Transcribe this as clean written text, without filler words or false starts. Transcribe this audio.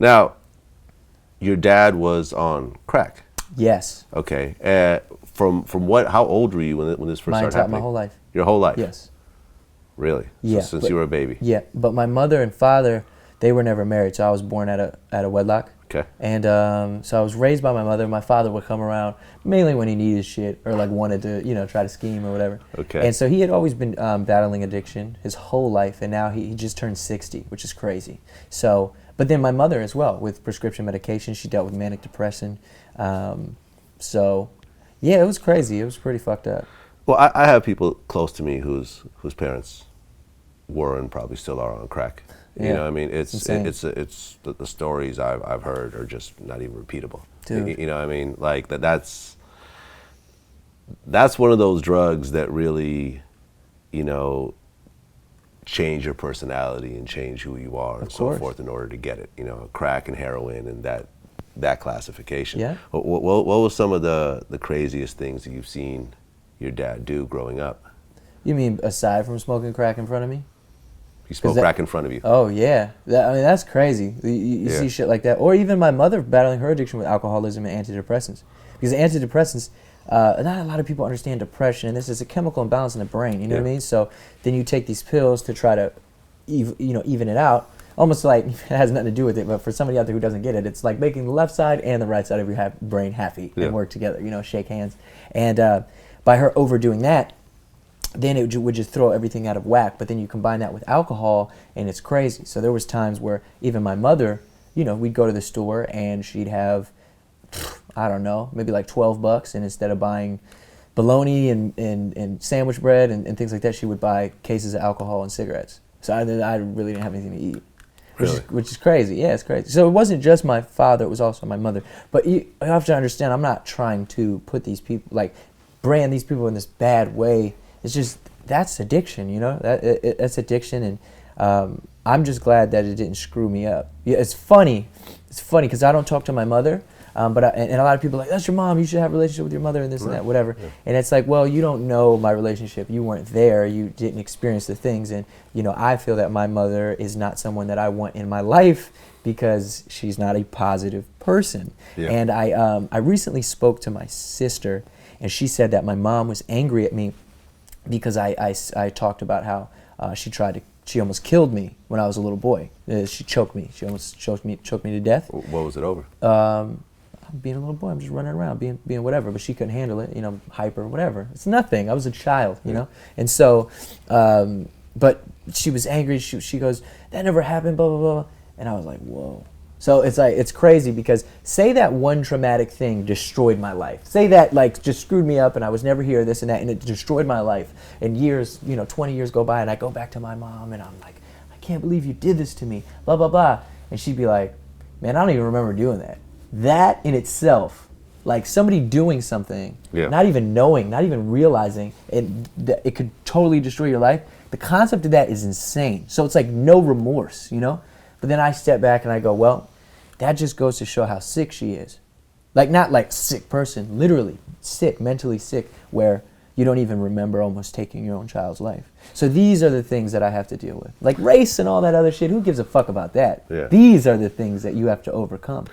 Now, your dad was on crack. Yes. Okay. From what? How old were you when this first started happening? My whole life. Your whole life. Yes. Really? Yeah. So since you were a baby. Yeah, but my mother and father, they were never married, so I was born at a wedlock. Okay. And so I was raised by my mother. My father would come around mainly when he needed shit or like wanted to, try to scheme or whatever. Okay. And so he had always been battling addiction his whole life, and now he just turned 60, which is crazy. So, but then my mother as well with prescription medication. She dealt with manic depression. So, yeah, it was crazy. It was pretty fucked up. Well, I have people close to me whose parents were and probably still are on crack. Yeah. You know, I mean, it's the stories I've heard are just not even repeatable. Dude. You know, I mean, like that's one of those drugs that really, change your personality and change who you are and so forth in order to get it. You know, crack and heroin and that classification. Yeah. What was some of the craziest things that you've seen your dad do growing up? You mean aside from smoking crack in front of me? He smoked crack in front of you. Oh yeah, that's crazy. You see shit like that, or even my mother battling her addiction with alcoholism and antidepressants. Because antidepressants, not a lot of people understand depression, and this is a chemical imbalance in the brain. You know what I mean? So then you take these pills to try to, even it out. Almost like it has nothing to do with it, but for somebody out there who doesn't get it, it's like making the left side and the right side of your brain happy and work together. Shake hands. And by her overdoing that, then it would just throw everything out of whack. But then you combine that with alcohol, and it's crazy. So there was times where even my mother, we'd go to the store and she'd have, I don't know, maybe like $12, and instead of buying bologna and sandwich bread and things like that, she would buy cases of alcohol and cigarettes. So I really didn't have anything to eat. Really? Which is crazy. Yeah, it's crazy. So it wasn't just my father, it was also my mother. But you have to understand, I'm not trying to put these people, like, brand these people in this bad way. It's just, that's addiction, that's addiction, and I'm just glad that it didn't screw me up. Yeah, it's funny because I don't talk to my mother, but and a lot of people are like, that's your mom, you should have a relationship with your mother and this and that, whatever. Yeah. And it's like, well, you don't know my relationship, you weren't there, you didn't experience the things, and I feel that my mother is not someone that I want in my life because she's not a positive person. Yeah. And I recently spoke to my sister, and she said that my mom was angry at me because I talked about how she almost killed me when I was a little boy. She choked me. She almost choked me to death. What was it over? Being a little boy, I'm just running around, being whatever. But she couldn't handle it, hyper, whatever. It's nothing. I was a child, And so, but she was angry. She goes, that never happened, blah, blah, blah. And I was like, whoa. So it's like, it's crazy because say that one traumatic thing destroyed my life. Say that just screwed me up and I was never here, this and that, and it destroyed my life. And years, 20 years go by and I go back to my mom and I'm like, I can't believe you did this to me, blah, blah, blah. And she'd be like, man, I don't even remember doing that. That in itself, like somebody doing something, not even knowing, not even realizing it could totally destroy your life. The concept of that is insane. So it's like no remorse, But then I step back and I go, well, that just goes to show how sick she is. Like, not like sick person, literally sick, mentally sick, where you don't even remember almost taking your own child's life. So these are the things that I have to deal with. Like race and all that other shit, who gives a fuck about that? Yeah. These are the things that you have to overcome.